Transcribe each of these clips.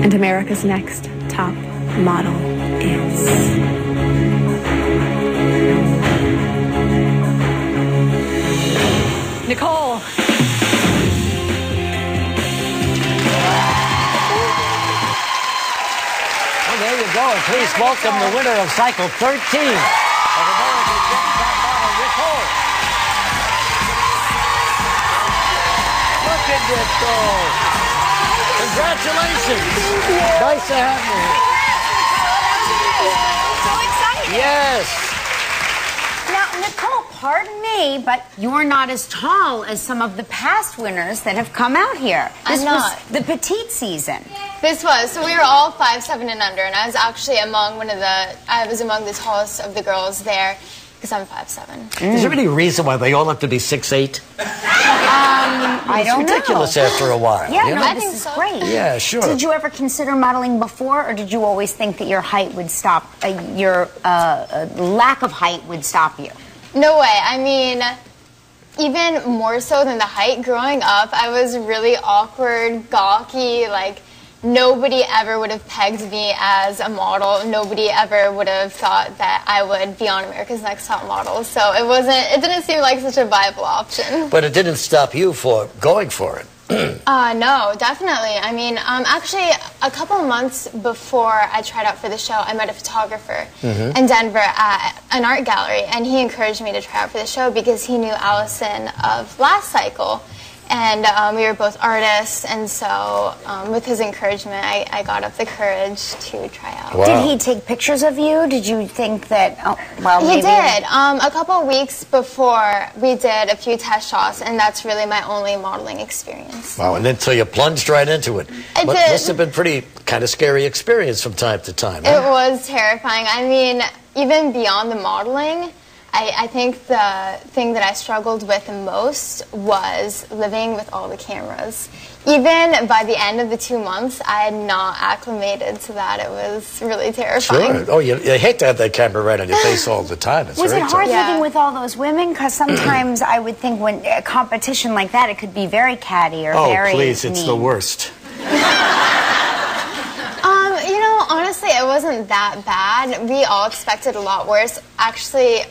And America's next top model is... Nicole. Well, there you go. And please welcome the winner of Cycle 13 of America's Next Top Model, Nicole. Look at Nicole. Congratulations. Thank you. Nice to have you here. So excited. Yes. Now, Nicole, pardon me, but you're not as tall as some of the past winners that have come out here. This was the petite season. This was. So we were all 5'7" and under, and I was actually among the tallest of the girls there because I'm 5'7". Is there any reason why they all have to be 6'8"? I don't know. It's ridiculous after a while. Yeah, you know? no, this is great. Yeah, sure. Did you ever consider modeling before, or did you always think that your height would stop, your lack of height would stop you? No way. I mean, even more so than the height, growing up, I was really awkward, gawky, like, nobody ever would have pegged me as a model. Nobody ever would have thought that I would be on America's Next Top Model. So it didn't seem like such a viable option. But it didn't stop you for going for it. No, definitely. I mean, actually, a couple months before I tried out for the show, I met a photographer in Denver at an art gallery, and he encouraged me to try out for the show because he knew Allison of last cycle. And we were both artists, and so with his encouragement, I got up the courage to try out. Wow. Did he take pictures of you? Did you think that, well, He maybe... did. A couple of weeks before, we did a few test shots, and that's really my only modeling experience. Wow, and then so you plunged right into it. I did. Must have been pretty kind of scary experience from time to time. It was terrifying. I mean, even beyond the modeling, I think the thing that I struggled with the most was living with all the cameras. Even by the end of the 2 months, I had not acclimated to that. It was really terrifying. Sure. Oh, you hate to have that camera right on your face all the time. It's Was it hard Yeah. living with all those women? Because sometimes I would think when a competition like that, it could be very catty or very Oh, please, it's mean. the worst. You know, honestly, it wasn't that bad. We all expected a lot worse. Actually,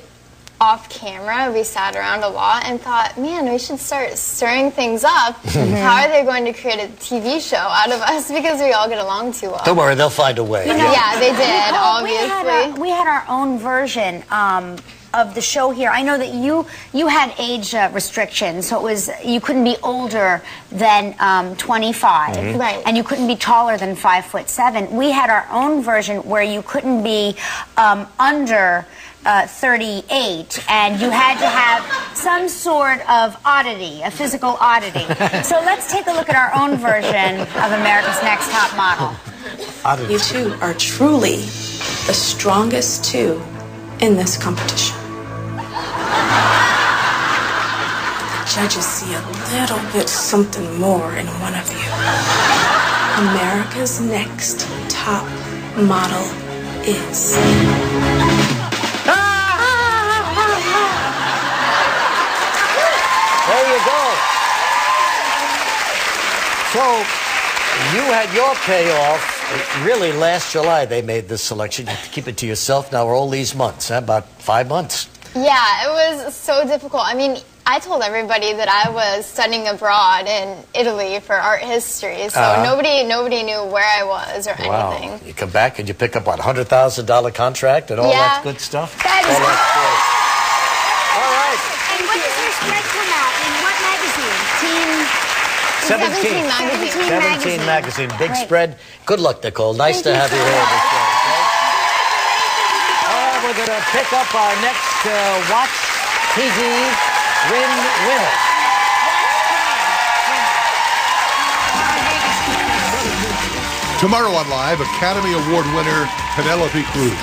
off camera, we sat around a lot and thought, man, we should start stirring things up. How are they going to create a TV show out of us because we all get along too well? Don't worry, they'll find a way. You know, yeah, they did, obviously. We had our own version of the show here. I know that you had age restrictions, so it was you couldn't be older than 25, Right. and you couldn't be taller than 5'7". We had our own version where you couldn't be under 38, and you had to have some sort of oddity, a physical oddity. So let's take a look at our own version of America's Next Top Model. You two are truly the strongest two in this competition. The judges see a little bit something more in one of you. America's Next Top Model is... There you go. So, you had your payoff. Really, last July they made this selection. You have to keep it to yourself now all these months, huh? About 5 months. Yeah, it was so difficult. I mean, I told everybody that I was studying abroad in Italy for art history, so nobody knew where I was or anything. You come back and you pick up, what, $100,000 contract and all that good stuff? That is all right. All right. And when does your spread come out? In what magazine? 17 magazine. 17 magazine. Big Great. spread. Good luck, Nicole. Nice to have you here on the show. Okay? All right, we're going to pick up our next Watch TV Win winner. Tomorrow on Live, Academy Award winner Penelope Cruz.